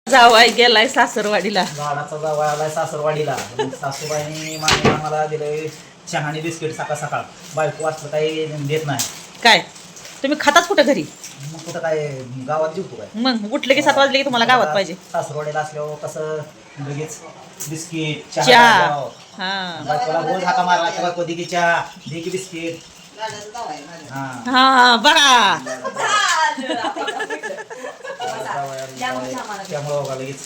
जावाई गेलाय सासरवाडीला. झाडाचा जावा आलाय सासरवाडीला. सासूबाईंनी मागे आम्हाला दिलंय चहानी बिस्किट सकाळ सकाळ. बायको वाचलं काही देत नाही. काय तुम्ही खातात कुठं घरी? मग कुठं काय गावात जेवतो काय? मग उठलं की 7 वाजले की तुम्हाला गावात पाहिजे. सासरवाडीला असल्यावर कसं लगेच बिस्किट चहा. चहा. हा बायकोला रोज हाका मारला की बायको दे की चहा दे की बिस्किट. हा हा बघा त्यामुळं बघा लगेच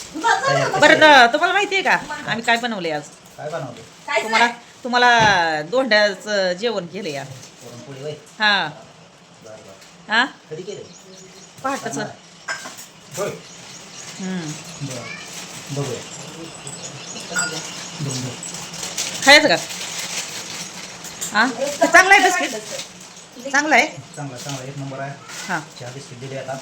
बरं. तुम्हाला माहिती आहे का आम्ही काय बनवलंय आज? काय बनवलं? तुम्हाला दोंड्याचं जेवण केलंय आज. पुरणपोळी होय. हा बरं बरं. हा कधी केलं? पहाटच. होय. बरं बघूया. बघू. खायचं का? हा चांगला आहे बिस्किट. चांगला आहे. चांगला चांगला एक नंबर आहे. हा चहा बिस्किट दिले आता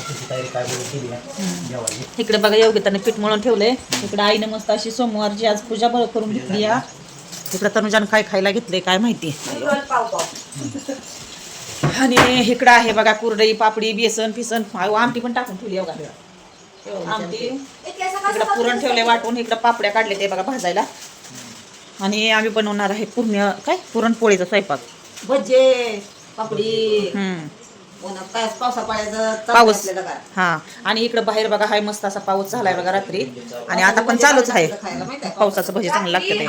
तुझी तयारी काय बोलून केली आहे जेवायची. इकडे बघा योगिताने पीठ मळून ठेवलंय. इकडे आईने मस्त अशी सोमवारची आज पूजा करून घेतली. या इकडे तनुजानं काय खायला घेतलंय काय माहिती. आणि इकडं आहे बघा कुरडई पापडी बेसन फिसन आमटी पण टाकून ठेवली बघा. आमटी इकडं पुरण ठेवले वाटून. इकडं पापड्या काढले ते बघा भाजायला. आणि आम्ही बनवणार आहे पुरणपोळीचा स्वयंपाक. भजे पापडी पाऊस. हा आणि इकडं बाहेर बघा हाय मस्त असा पाऊस झालाय बघा रात्री. आणि आता पण चालूच आहे. पावसाचं भजी चांगलं लागतं ते.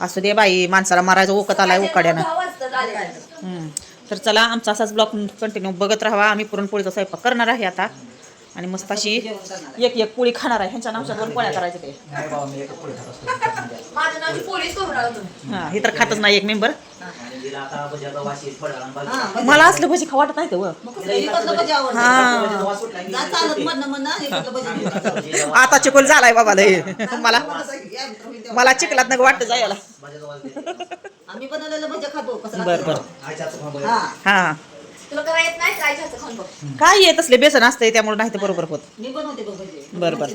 असू दे बाई माणसाला मारायचं ओकत आलाय उकाड्यानं. तर चला आमचा असाच ब्लॉग कंटिन्यू बघत राहावा. आम्ही पुरणपोळीचा स्वयंपाक करणार आहे आता. आणि मस्त अशी एक एक पोळी खाणार आहे. ह्यांच्या नावाच्या 2 पोळ्या करायच्या ते. नाही बाबा मी एक पोळी खात असतो. हा हे तर खातच नाही एक मेंबर. आणि तिला आता भज्याचा वास येत थोड्या वेळानं बाजूला. मला असलं भजी खाऊ वाटत नाही तर भज्याचा वास सुटला की आता चिकोल झालाय बाबा लय. मला चिखलात नका वाटत जायला. भज्याचा वास देते. आम्ही बनवलेलं भजे खातो कसं बर बर. आईच्या हातचं खाऊ हा हा तुला काय येत नाही काय खायचं खाऊन बघ. काय येत असले बेसन असतंय त्यामुळे नाही ते बरोबर होत. मी बनवते बघ भजे. बर बर.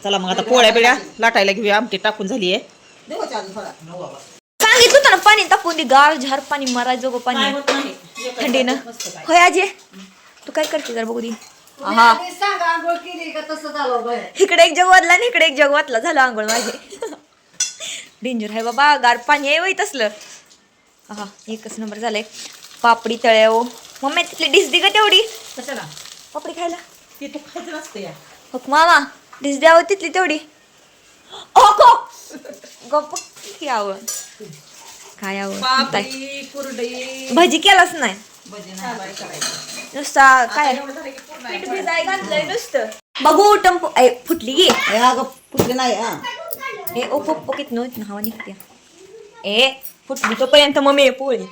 चला मग आता पोळ्या बिळ्या लाटायला घेऊया. आमटी टाकून झाली आहे. देऊ का अजून थोडा? नको बाबा. सांगितलं होतं ना पाणी टाकून दे. गार झार पाणी मारायचं गो पाणी थंडीनं. होय आजे तू काय करते जर बघू दे. हा सांगा आंघोळ केली का तसं झालं बाहेर. इकडे एक जग वातला आणि इकडे एक जग वातला. झालं आंघोळ माझे. डेंजर आहे बाबा. गार पाणी आहे वैत असलं. हा एकच नंबर झालंय. पापडी तळ्याव मम्मी तिथली डिश दे का तेवढी कशाला पापडी खायला. ते तू खायचं नसतं या. हो मामा डिश द्यावं तिथली तेवढी. गप्प की आवड काय आवड पापडी कुरडई भजी केलाच नाही नुसता काय एवढं झालं की पूर्ण आहे. पीठ भिजाय घातलंय नुसतं. बघू टंपू फुटली गे. अगं कुठले नाही हा ए ओ पप्पो कित नो हवा निघते. ए फुटली तोपर्यंत मम्मी पोळी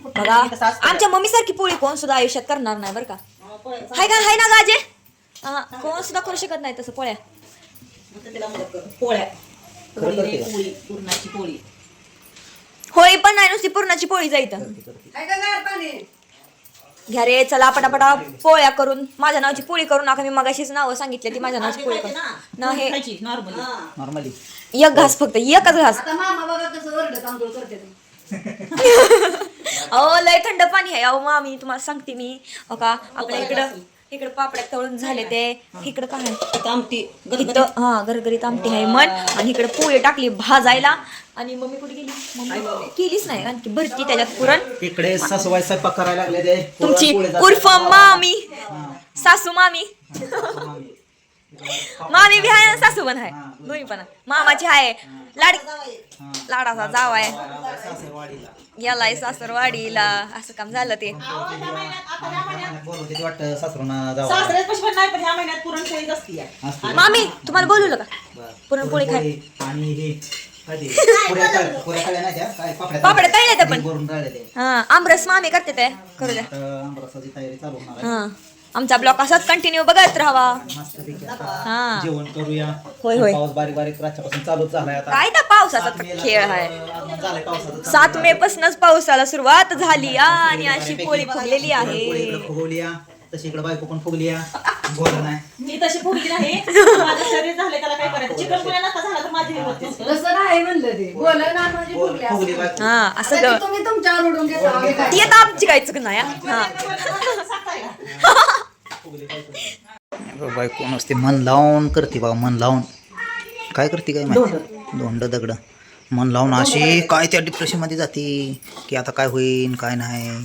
बघा. आमच्या मम्मी सारखी पोळी कोण सुद्धा आयुष्यात करणार नाही बरं का. हाय ना गाजे. कोण सुद्धा करू शकत नाही तसं पोळ्या. पोळ्या खरं करते का? पोळी पुरणाची पोळी. होळी पण नाही नुसती पुरणाची पोळी जायचं. घ्या रे चला पटापटा पोळ्या करून. माझ्या नावाची पोळी करून नका. मी मगाशीच नावं सांगितली ती माझ्या नावाची पोळी करून ना. हे खायची नॉर्मली. नॉर्मली एक घास फक्त एकच घास. आता मामा बघा कसं वरडत आंघोळ करते ते. अहो लय थंड पाणी आहे. अहो मामी तुम्हाला सांगते मी. हो का आपल्या इकडं पापड्या तळून झाले ते. इकडं काय आमटी इथं हा गरगरीत आमटी आहे मन. आणि इकडे पोळी टाकली भाजायला. आणि मम्मी कुठे गेली? मम्मी केलीच नाही आणखी भरती त्याच्यात पुरण. इकडे सासूबाई स्वयंपाक करायला लागले ते. तुमची उर्फ मामी सासू मामी. मामी बी आहे सासू पण आहे. दोन्ही पण आहे. मामाची आहे लाडाचा जाव आहे. यालाय सासरवाडीला असं काम झालं ते. वाटतं सासरूना जावं. सासऱ्यापाशी पण नाही पण ह्या महिन्यात पुरणपोळीच असते या. असते. मामी तुम्हाला बोलवलं का पुरणपोळी खाय? आणि हे काय ते? पुऱ्या तळल्या नाही त्या? काय पापड्या तळल्या त्या पण. भरून तळलेले. हा आमरस मामी करते ते करू द्या. आता आंबरसाची तयारी चालू होणार आहे. हा आमचा ब्लॉग असाच कंटिन्यू बघत राहावा. मस्तपैकी आता हा जेवण करूया. होय, होय. पाऊस बारीक बारीक रातच्यापासून चालूच झालाय आता. काय त्या पावसाचा तर खेळ आहे. आगमन झालंय पावसाचं. 7 मे पासूनच पावसाला सुरुवात झाली आणि अशी पोळी फुगलेली पोळी आहे. इकडे फुगवली तशी इकडे बायको पण फुगली बोल नाही. मी तशी फुगली नाही. माझं शरीर झालं त्याला काय करायचं. चिकन नका झाला तर माझी होत नसतं. तसं नाही म्हणलं ते बोल ना म्हणजे फुगली असं. फुगली बायको. हा असं आता ती तुम्ही तुमच्यावर उडून घेता आम्ही काय. ती आता आमची काय चुक नाही हा. बायको नसते मन लावून करते बाबा, मन लावून काय करते काय माहिती, धोंड दगड मन लावून अशी काय त्या डिप्रेशनमध्ये जाते की आता काय होईल काय नाही.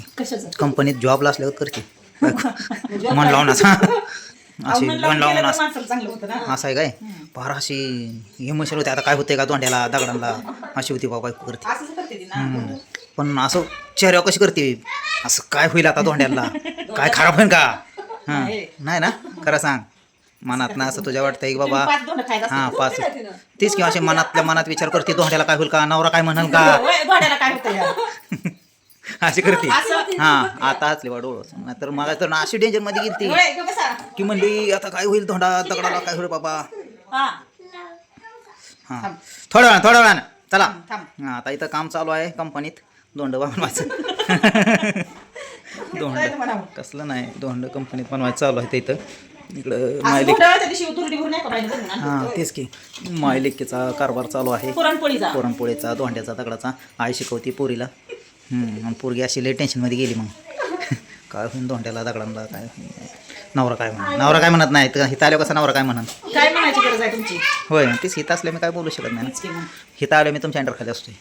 कंपनीत जॉबला असल्यावर करते बायको. मन लावून असं अशी मन लावून असं आहे काय फार अशी इमोशनल होते. आता काय होतंय का धोंड्याला दगडांना, अशी होती बाबा बायको करते. पण असं चेहऱ्यावर कशी करते, असं काय होईल आता धोंड्याला, काय खराब होईल का. हां नाही ना, खरं सांग. मनात ना असं तुझ्या वाटतंय की बाबा हां 5 तीच किंवा असे मनातल्या मनात विचार करते धोंड्याला काय होईल का, नवरा काय म्हणाल का, अशी करते. हां आता हसले बा डोळं, नाहीतर मला तर अशी डेंजरमध्ये गेली की म्हणली आता काय होईल धोंडा दगडाला काय होईल बाबा. हां थोड्या वेळानं चला. हां आता इथं काम चालू आहे कंपनीत, धोंड बनवायचं. धोंड कसलं नाही, धोंड कंपनीत बनवायचं चालू आहे. इथं इकडं मायलेक, हां तेच की मायलेकीचा कारभार चालू आहे, पुरणपोळीचा धोंड्याचा दगडाचा. आई शिकवती पोरीला. आणि पोरगी अशी लई टेन्शनमध्ये गेली. मग काय होईल धोंड्याला दगडांना, काय होईल, नवरा काय म्हणत, नवरा काय म्हणत नाही. हिथं आल्यावर कसं नवरा काय म्हणत, काय म्हणायची गरज आहे तुमची. होय तेच हिथं असल्या मी काय बोलू शकत नाही. हिथं आलं मी तुमच्या अंडर खाली असतोय.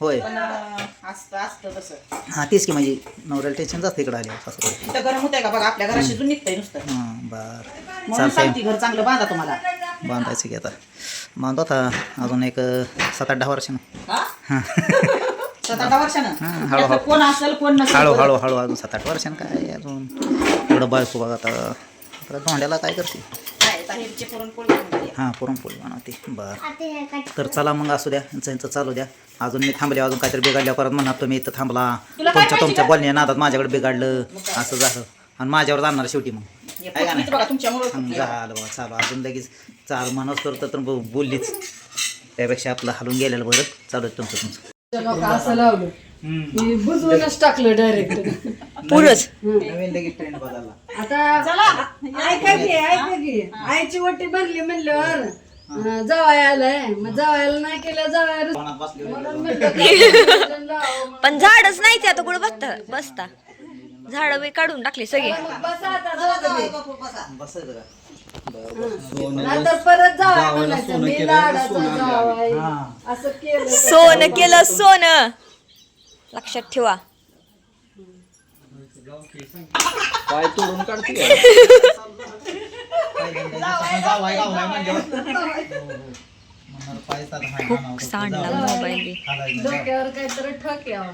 होय हां तेच की म्हणजे नवऱ्याला टेन्शन जास्त इकडं आले असं. गरम होतंय का बघा, आपल्या घरात शिजून निघतंय नुसतं. हां बरं म्हणून सांगते घर चांगलं बांधा तुम्हाला. बांधायचं की आता बांधू आता अजून एक 7-8-10 वर्षानं. हां 7-8 वर्षानं हळूहळू कोण असेल कोण नसेल. हळूहळू अजून 7-8 वर्षानं काय अजून एवढं बायको बघा. आता धोंड्याला काय करते. हां पुरणपोळी बनवते. बरं तर चला मग असू द्या, यांचं चालू द्या. अजून मी थांबले, अजून काहीतरी बिघडल्या परत म्हणा तुम्ही इथं थांबला, तुमच्या बोलण्या नादात माझ्याकडे बिघडलं असं झालं आणि माझ्यावर जाणार शेवटी. मग काय का नाही झालं बाबा चालू अजून लगेच चाल म्हणत तर बोललीच, त्यापेक्षा आपलं हलून गेलेलं बरं. चालू आहे तुमचं असं लावलं मी बुजवूनच टाकलं डायरेक्ट पुरच. नवीन लगेच ट्रेंड बदलला. आता ऐका की आईची वटी भरली म्हणल्यावर जावाय आलाय, मग जावायला नाही केलं जावाय पण झाडच नाही ते आता कुठं बसता झाड बी काढून टाकले सगळे. नंतर परत जावाय म्हणायचं मी लाडाचा जावाय असं केलं. सोनं केलं सोनं, लक्षात ठेवा. पाय तोडून काढते. खूप सांडला मोबाईल बी. डोक्यावर काहीतरी ठक यावं.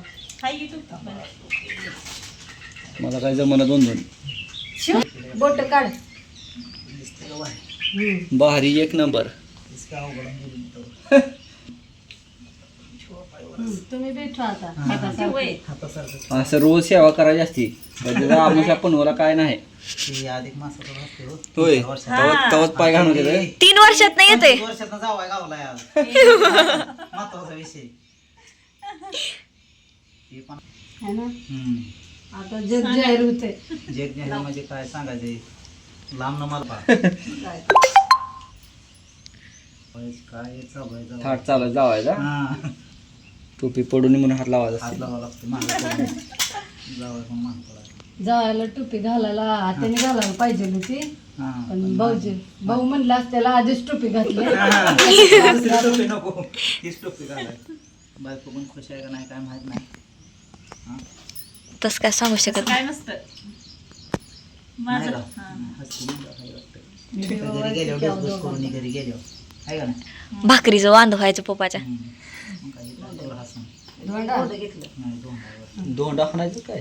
मला काय जमना 2 बोट काढ. भारी एक नंबर. तुम्ही भेटू आता. असं रोज सेवा करायची असती. आमच्या पनवला काय नाही. अधिक मासाचा असते हो. होय तवच पाय घालून होते. 3 वर्षात नाही येते. 3 वर्षात जावाय गावला आज महत्वाचा विषय. है ना आता जग जाहीर होते. जग जाहीर म्हणजे काय सांगायचे, लांब न मला काय थाट चालत जावायचा. टोपी पडून म्हणून हात लावायचा. हात लावा लागतो मागे जावाय पण मान पडायला. जायला टोपी घालायला हाताने घालायला पाहिजे होती, पण भाऊ म्हणला त्याला आधीच टोपी घातली. टोपी नको, तीच टोपी घालाय. बायको पण खुश आहे का नाही काय माहित नाही. तस काय सांगू शकत काय नसतं. घरी गेल्यावर करून घरी गेल्यावर आहे का नाही. भाकरीचं वांद व्हायचं पप्पाच्या. दोन टाकण्याचं काय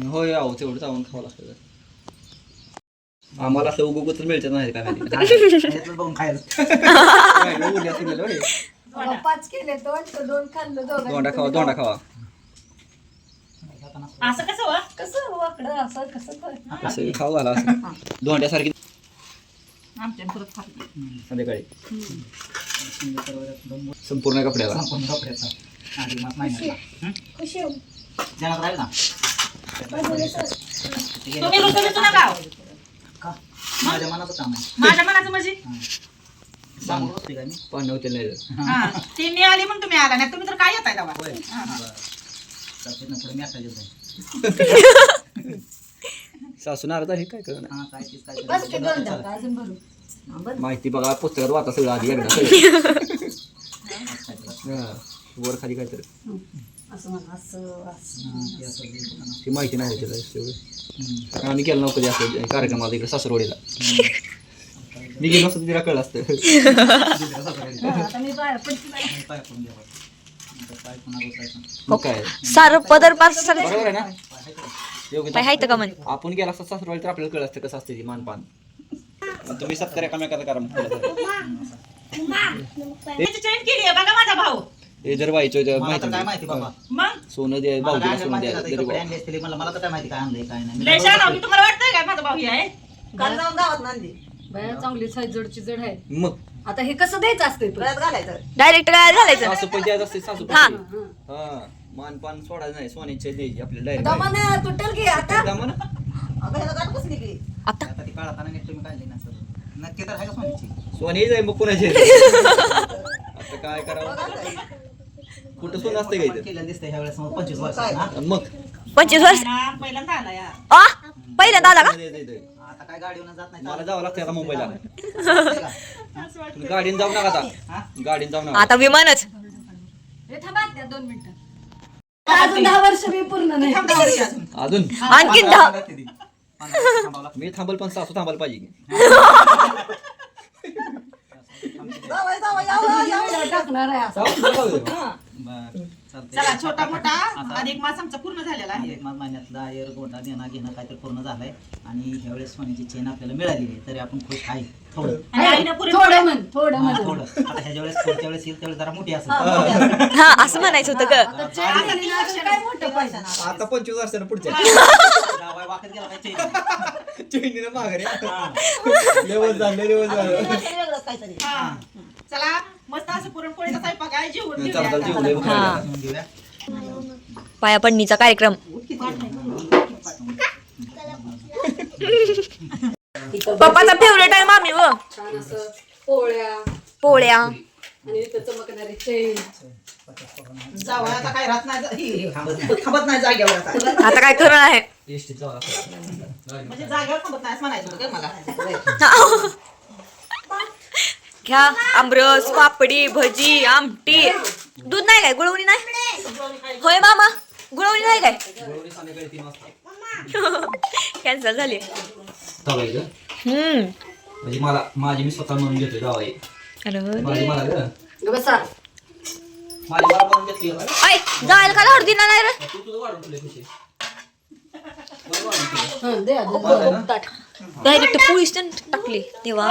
होय आहो तेवढं चावून खावं लागतं. आम्हाला असं उगवच मिळत नाही काय बघून खायचं. 5 केले तर 2 खाल्लं. दोंडा खावा असं कसं कसं वाकडं असं कसं असं खाऊ घाला असं दोंड्यासारखी आमच्या परत खाल्लं. संध्याकाळी संपूर्ण कपड्याला. कपड्याचा अधिक मास महिन्याला जनात राहील ना. तुम्ही रुपये नका का माझ्या मनाचं काम आहे. माझ्या मनाचं म्हणजे सांगू शकते का मी. पाणी होते नाही ती मी आली म्हणून तुम्ही आला नाही, तुम्ही तर काय येताय तेव्हा. पुढे मेसेज येत आहे. सासू नाराज आहे काय कळलं हा, काय तीच काय बस की दोन टाका, अजून भरू हा, बस. माहिती बघा पुस्तकात वाचा सगळं आधी एकदा हा, वर खाली काय तर असं म्हणा, असं ती माहिती नाही त्याला तेवढं आम्ही केलं नव्हतं कधी असं कार्यक्रमाला इकडे सासरवाडीला मी गेलो असतं तिला कळलं असतं आता मी बाहेर पडते बाई. पाय पडून द्यावा. नंतर पाय पुन्हा बसायचं. मग काय सारं पदर पाच बरोबर आहे ना योग्य पाय हायत का म्हण आपण गेला असता सासरवाडी तर आपल्याला कळलं असतं कसं असतं ती मानपान आणि तुम्ही सत्कार एकामेकाचा करा मग त्याची चैन केली आहे बघा माझा भाऊ. हे जर व्हायचं मला तर काय माहिती माहिती बाबा मग सोनं द्या मला भाऊजीला काय सोनं माहिती द्या आता, तरी कपडे भाऊ. आणले असतील, मला तर काय माहिती काय आणलंय काय नाही. लय छान आहे. तुम्हाला वाटतंय काय माझा भाऊ हे आहे काल जाऊन गावात नांदी बाया चांगली साईज जडची जड आहे. मग आता हे कसं द्यायचं असते गळ्यात घालायचं. डायरेक्ट काय घालायचं सासू पण द्यायचं असते सासू हा. पण हा मानपान सोडायचं नाही सोन्याचे द्यायची आपल्याला दमान तुटल की आता डायरेक्ट अगं ह्याला गाठ बसली की आता आता ती काळाताना नीट तुम्ही काढली ना सर नक्की तर आहे का सोन्याची सोने जाईल मग कुणाचे आता काय करावं कुठं सोनं असतं आपण काय केलं दिसतंय ह्या वेळेस 25 वर्षात मग 25 वर्ष पहिल्यांदा आला या आ पहिल्यांदा आला का आता काय गाडीवर जात नाही मला जावं लागतं आता मुंबईला चालतंय का? तुम्ही गाडीने जाऊ नका आता गाडीने जाऊ नका आता विमानच हे थांबा द्या 2 मिनिटं. अजून 10 वर्ष मी पूर्ण नाही. अजून आणखीन 10 थांबावं लागतं. मी थांबल पण सासू थांबायला पाहिजे जावई जावई यावं टाकणार आहे असं. बरं, चालतंय. चला छोटा मोठा अधिक मास आमचा पूर्ण झालेला आहे. एक महिन्यातला आयर गोटा देणं घेणं काहीतरी पूर्ण झालंय आणि ह्यावेळेस सोन्याची चेन आपल्याला मिळालेली आहे तरी आपण खुश आहे थोडं आणि आईनं पुरण थोडं म्हण थोडं हा, म्हण. थोडं आता ह्याच्या वेळेस पुढच्या वेळेस येईल त्यावेळेस जरा मोठी असेल हा असं म्हणायचं होतं ग काय मोठं पाहिजे. आता 25 वर्षानं पुढच्या जावई वाकत गेला काय चेन. चैनीनं माघारी हा. लेवल झालं लेवल झालं वेगळंच काहीतरी हा. चला मस्त असं पुरणपोळीचा स्वयंपाक आहे जेवण घेऊया चालतं आता. जेवलंय मग हा. खायला. घेऊन घेऊया. पाया पडणीचा कार्यक्रम पप्पाचा फेवरेट आहे मामी व छान असं पोळ्या पोळ्या आणि इथं चमकणारी चैन. जावं आता काय राहत नाही थांबत नाही जागेवर आता आता काय करणं आहे एसटीत जावं लागतं. म्हणजे जागेवर थांबत नाही असं म्हणायचं होतं का मला. घ्या आमरस पापडी भजी आमटी दूध नाही काय गुळवणी नाही होय मामा गुळवणी नाही काय बरोबर संध्याकाळी 3 वाजता कॅन्सल झाली जावायचं म्हणजे मला माझी मी स्वतः म्हणून घेतोय जावाई माझी मला ग बसा माझी मला म्हणून घेतली का? ऐ जायला का लावड दिना नाही रे तू तुझं वाढून ठेवलंय खुशी मला वाढून ठेवलंय. हं, द्या मला ना? ताट. डायरेक्ट पोळीच टाकली तेव्हा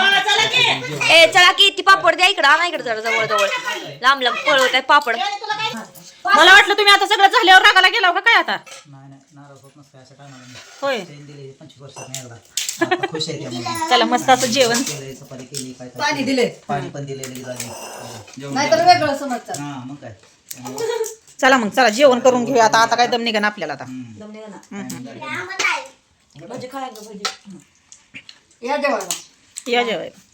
ए चला की ती पापड द्या इकडं आणा इकडं जरा जवळ जवळ लांब लांब पळवत आहे पापड मला वाटलं तुम्ही आता सगळं झाल्यावर रागाला गेला का काय आता. नाही नाही नाराज होत नसते असं काय म्हणून होय चेन दिली 25 वर्षात नाही एकदा आता खुश आहे त्यामुळे चला मस्त असं जेवण केलंय चपाती केली काय पाणी दिले पाणी पण दिलेली झाली नाहीतर वेगळं समजतात. हा मग काय चला मग चला जेवण करून घेऊया आता आता काय दम निघा आपल्याला आता. भजी खायला भजी या जेवायला या जेवायला